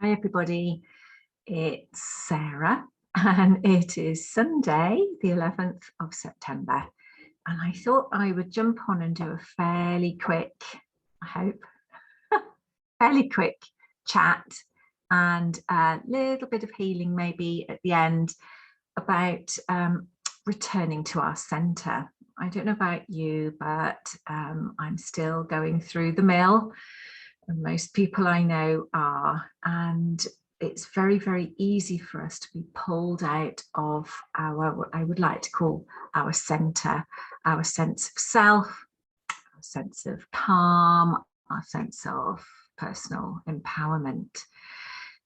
Hi everybody, it's Sarah and it is Sunday the 11th of September, and I thought I would jump on and do a fairly quick, I hope, fairly quick chat and a little bit of healing maybe at the end about returning to our centre. I don't know about you, but I'm still going through the mill. And most people I know are, and it's very, very easy for us to be pulled out of our, what I would like to call our centre, our sense of self, our sense of calm, our sense of personal empowerment.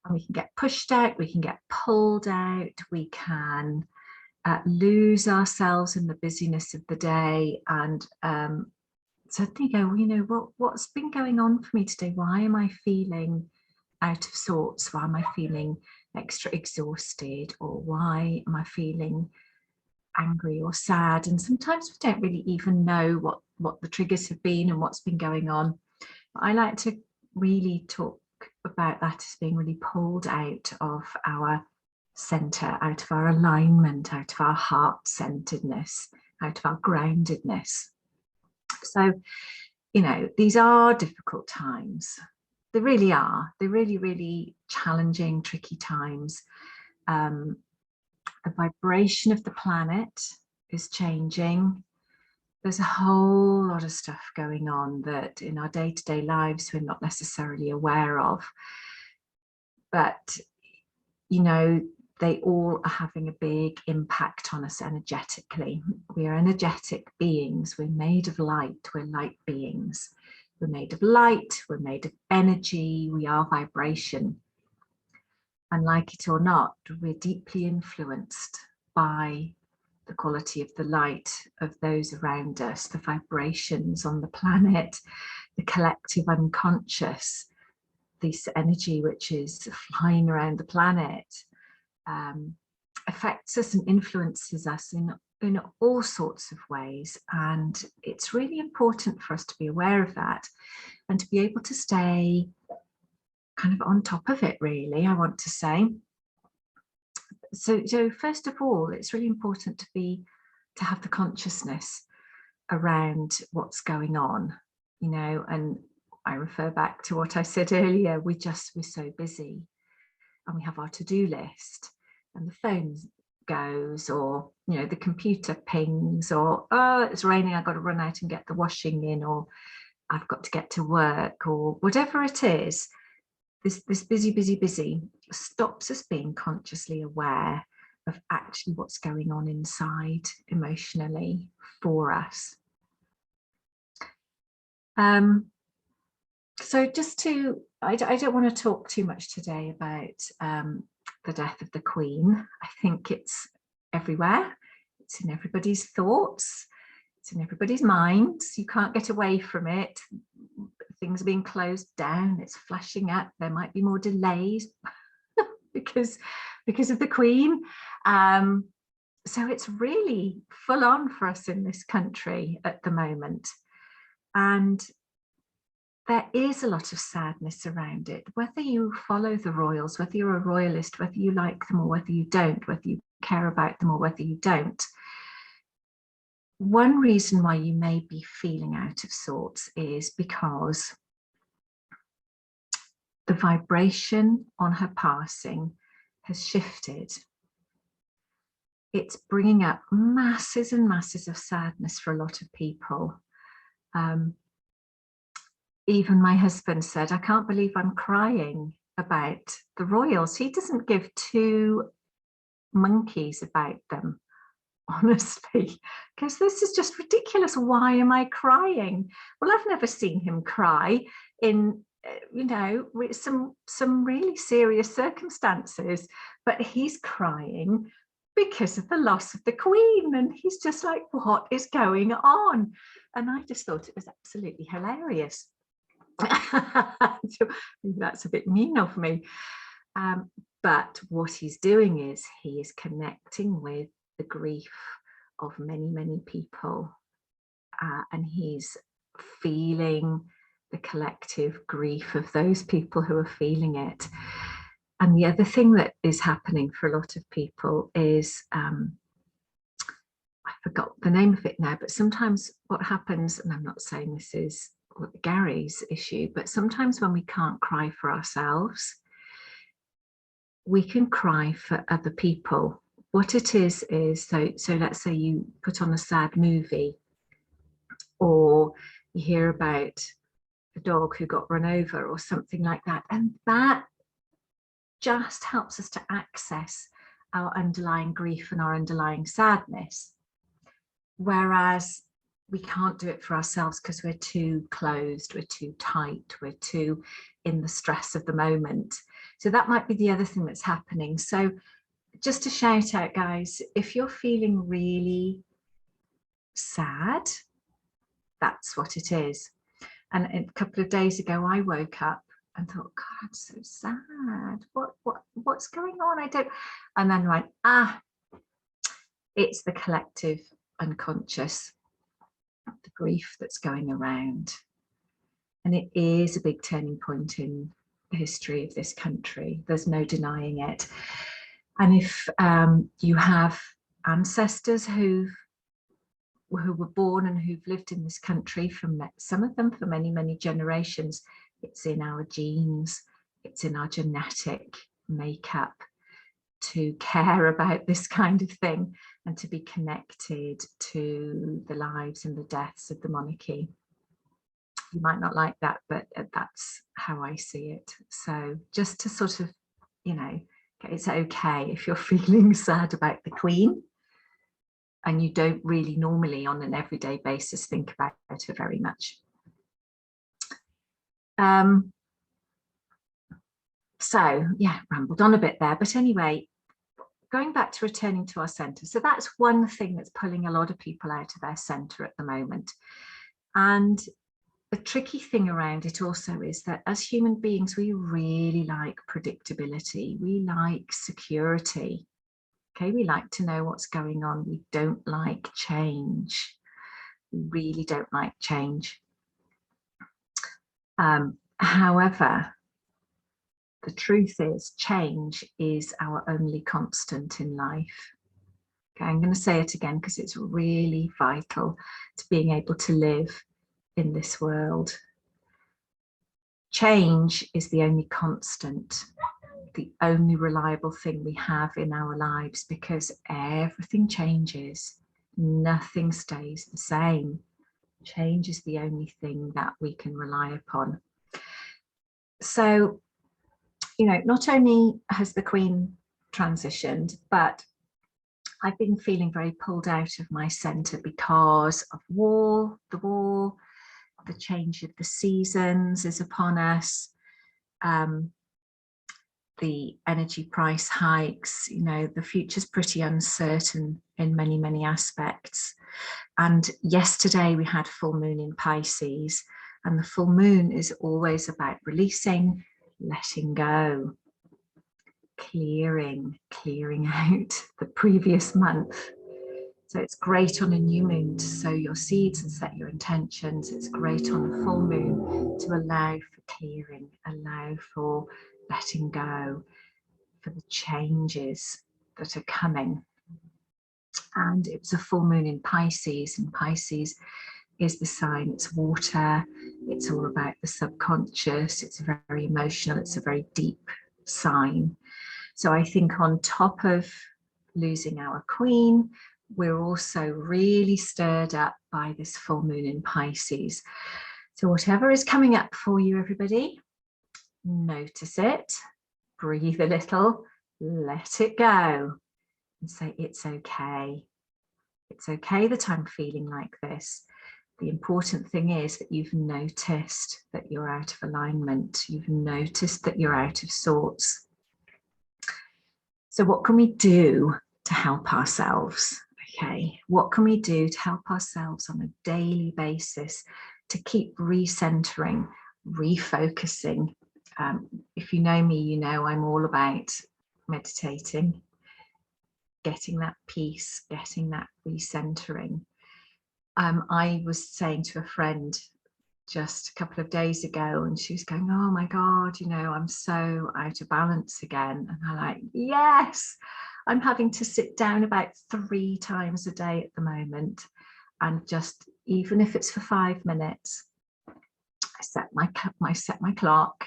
And we can get pushed out, we can get pulled out, we can lose ourselves in the busyness of the day, and suddenly go, well, you know, what's been going on for me today? Why am I feeling out of sorts? Why am I feeling extra exhausted? Or why am I feeling angry or sad? And sometimes we don't really even know what the triggers have been and what's been going on. But I like to really talk about that as being really pulled out of our center, out of our alignment, out of our heart-centeredness, out of our groundedness. So, you know, these are difficult times. They really are. They're really, really challenging, tricky times. The vibration of the planet is changing. There's a whole lot of stuff going on that in our day-to-day lives we're not necessarily aware of. But, you know, they all are having a big impact on us energetically. We are energetic beings. We're made of light. We're light beings. We're made of light. We're made of energy. We are vibration. And like it or not, we're deeply influenced by the quality of the light of those around us, the vibrations on the planet, the collective unconscious, this energy which is flying around the planet. Affects us and influences us in all sorts of ways, and it's really important for us to be aware of that and to be able to stay kind of on top of it, really, I want to say. So first of all, it's really important to have the consciousness around what's going on, you know, and I refer back to what I said earlier. We're so busy, and we have our to-do list, and the phone goes, or, you know, the computer pings, or, oh, it's raining, I've got to run out and get the washing in, or I've got to get to work, or whatever it is. This busy stops us being consciously aware of actually what's going on inside emotionally for us. So just to, I don't want to talk too much today about the death of the Queen. I think it's everywhere. It's in everybody's thoughts. It's in everybody's minds. You can't get away from it. Things are being closed down. It's flashing up. There might be more delays because of the Queen. So it's really full on for us in this country at the moment. And there is a lot of sadness around it, whether you follow the royals, whether you're a royalist, whether you like them or whether you don't, whether you care about them or whether you don't. One reason why you may be feeling out of sorts is because the vibration on her passing has shifted. It's bringing up masses and masses of sadness for a lot of people. Even my husband said, I can't believe I'm crying about the royals. He doesn't give two monkeys about them, honestly, because this is just ridiculous. Why am I crying? Well, I've never seen him cry in, you know, with some really serious circumstances, but he's crying because of the loss of the Queen, and he's just like, what is going on? And I just thought it was absolutely hilarious. That's a bit mean of me, but what he's doing is he is connecting with the grief of many people, and he's feeling the collective grief of those people who are feeling it. And the other thing that is happening for a lot of people is, I forgot the name of it now, but sometimes what happens, and I'm not saying this is Gary's issue, but sometimes when we can't cry for ourselves, we can cry for other people. What it is so let's say you put on a sad movie, or you hear about a dog who got run over or something like that, and that just helps us to access our underlying grief and our underlying sadness. Whereas we can't do it for ourselves because we're too closed, we're too tight, we're too in the stress of the moment. So that might be the other thing that's happening. So just to shout out, guys, if you're feeling really sad, that's what it is. And a couple of days ago, I woke up and thought, God, I'm so sad. What's going on? I don't. And then went, it's the collective unconscious, the grief that's going around. And it is a big turning point in the history of this country. There's no denying it. And if you have ancestors who were born and who've lived in this country, from some of them for many, many generations, it's in our genes, it's in our genetic makeup to care about this kind of thing and to be connected to the lives and the deaths of the monarchy. You might not like that, but that's how I see it. So just to sort of, you know, it's okay if you're feeling sad about the Queen and you don't really normally on an everyday basis think about her very much. So yeah, rambled on a bit there, but anyway, going back to returning to our center. So that's one thing that's pulling a lot of people out of their center at the moment. And the tricky thing around it also is that as human beings, we really like predictability. We like security. Okay, we like to know what's going on. We don't like change. We really don't like change. However, the truth is change is our only constant in life. Okay, I'm going to say it again because it's really vital to being able to live in this world. Change is the only constant, the only reliable thing we have in our lives, because everything changes. Nothing stays the same. Change is the only thing that we can rely upon. So, you know, not only has the Queen transitioned, but I've been feeling very pulled out of my centre because of the war, the change of the seasons is upon us, the energy price hikes, you know, the future's pretty uncertain in many, many aspects. And yesterday we had full moon in Pisces, and the full moon is always about releasing, letting go, clearing out the previous month. So it's great on a new moon to sow your seeds and set your intentions. It's great on a full moon to allow for clearing, allow for letting go, for the changes that are coming. And it was a full moon in Pisces, and Pisces is the sign, it's water, it's all about the subconscious, it's very emotional, it's a very deep sign. So I think on top of losing our Queen, we're also really stirred up by this full moon in Pisces. So whatever is coming up for you, everybody, notice it, breathe a little, let it go, and say, it's okay. It's okay that I'm feeling like this. The important thing is that you've noticed that you're out of alignment. You've noticed that you're out of sorts. So what can we do to help ourselves? Okay, what can we do to help ourselves on a daily basis to keep recentering, refocusing? If you know me, you know I'm all about meditating, getting that peace, getting that recentering. I was saying to a friend just a couple of days ago, and she was going, oh my God, you know, I'm so out of balance again. And I'm like, yes, I'm having to sit down about 3 times a day at the moment. And just, even if it's for 5 minutes, I set my clock,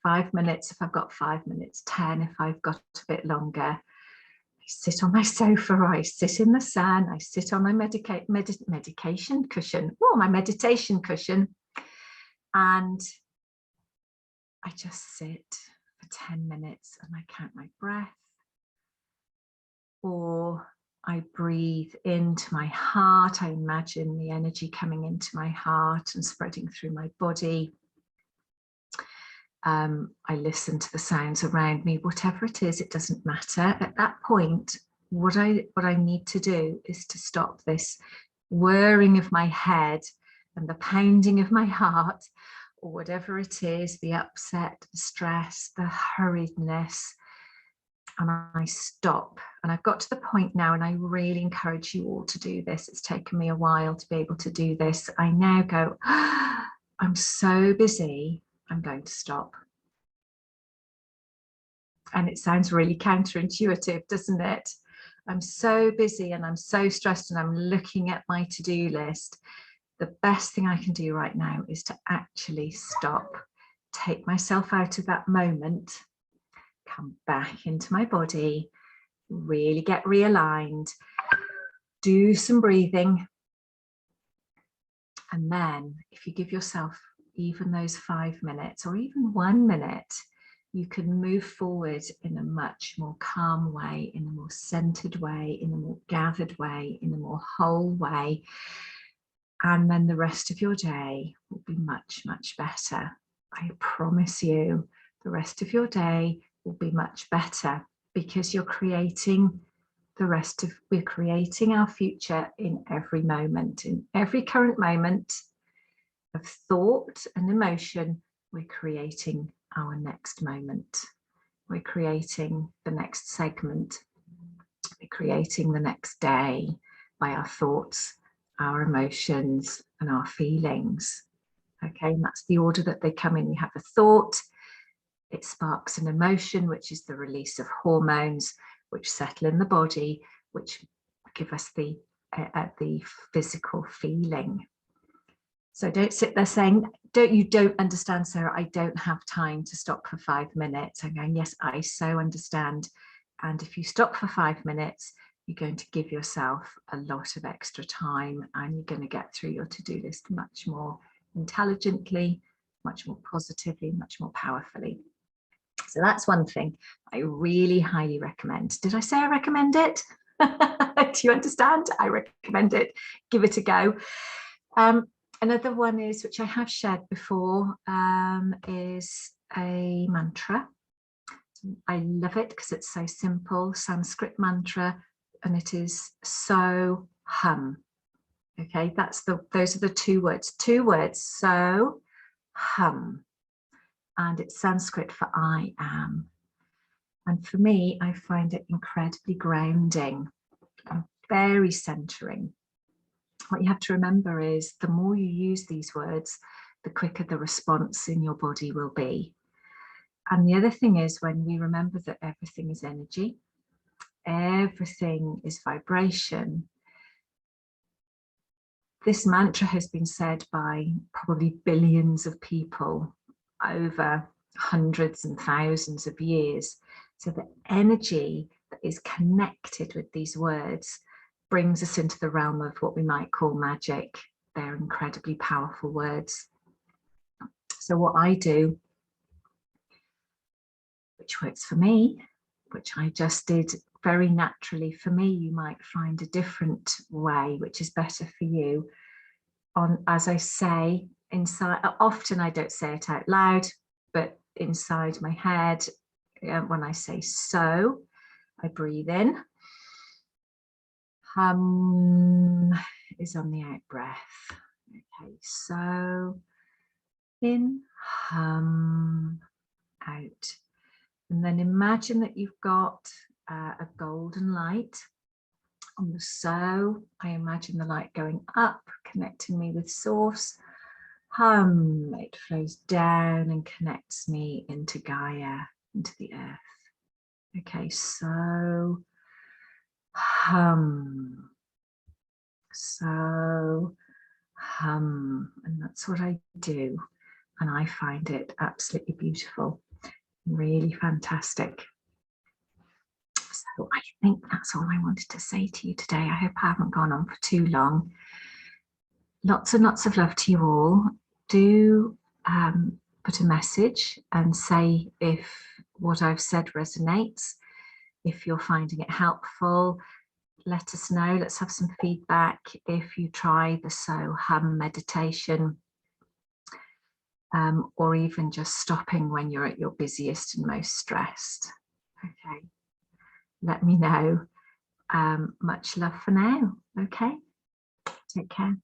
5 minutes if I've got 5 minutes, 10 if I've got a bit longer. I sit on my sofa, or I sit in the sun, I sit on my medication cushion, my meditation cushion, and I just sit for 10 minutes and I count my breath, or I breathe into my heart. I imagine the energy coming into my heart and spreading through my body. I listen to the sounds around me, whatever it is, it doesn't matter. At that point, what I need to do is to stop this whirring of my head and the pounding of my heart, or whatever it is, the upset, the stress, the hurriedness, and I stop. And I've got to the point now, and I really encourage you all to do this. It's taken me a while to be able to do this. I now go, I'm so busy, I'm going to stop. And it sounds really counterintuitive, doesn't it? I'm so busy and I'm so stressed and I'm looking at my to-do list. The best thing I can do right now is to actually stop, take myself out of that moment, come back into my body, really get realigned, do some breathing. And then if you give yourself even those 5 minutes or even 1 minute, you can move forward in a much more calm way, in a more centered way, in a more gathered way, in a more whole way. And then the rest of your day will be much, much better. I promise you, the rest of your day will be much better, because you're creating we're creating our future in every moment, in every current moment of thought and emotion. We're creating our next moment. We're creating the next segment. We're creating the next day by our thoughts, our emotions, and our feelings. Okay, and that's the order that they come in. You have a thought, it sparks an emotion, which is the release of hormones, which settle in the body, which give us the physical feeling. So don't sit there saying, you don't understand, Sarah, I don't have time to stop for 5 minutes. I'm going, yes, I so understand. And if you stop for 5 minutes, you're going to give yourself a lot of extra time, and you're going to get through your to-do list much more intelligently, much more positively, much more powerfully. So that's one thing I really highly recommend. Did I say I recommend it? Do you understand? I recommend it. Give it a go. Another one is, which I have shared before, is a mantra. I love it because it's so simple, Sanskrit mantra, and it is so hum. Okay, those are the 2 words. 2 words, so hum. And it's Sanskrit for I am. And for me, I find it incredibly grounding and very centering. What you have to remember is the more you use these words, the quicker the response in your body will be. And the other thing is, when we remember that everything is energy, everything is vibration. This mantra has been said by probably billions of people over hundreds and thousands of years. So the energy that is connected with these words brings us into the realm of what we might call magic. They're incredibly powerful words. So what I do, which works for me, which I just did very naturally for me, you might find a different way, which is better for you. As I say, inside, often I don't say it out loud, but inside my head, when I say so, I breathe in. Hum is on the out breath. Okay, so in, hum, out. And then imagine that you've got a golden light on the so. I imagine the light going up, connecting me with source. Hum, it flows down and connects me into Gaia, into the earth. Okay, so hum, so hum, and that's what I do. And I find it absolutely beautiful, really fantastic. So I think that's all I wanted to say to you today. I hope I haven't gone on for too long. Lots and lots of love to you all. Do put a message and say if what I've said resonates. If you're finding it helpful, let us know. Let's have some feedback. If you try the So Hum meditation, or even just stopping when you're at your busiest and most stressed. Okay, let me know. Much love for now. Okay, take care.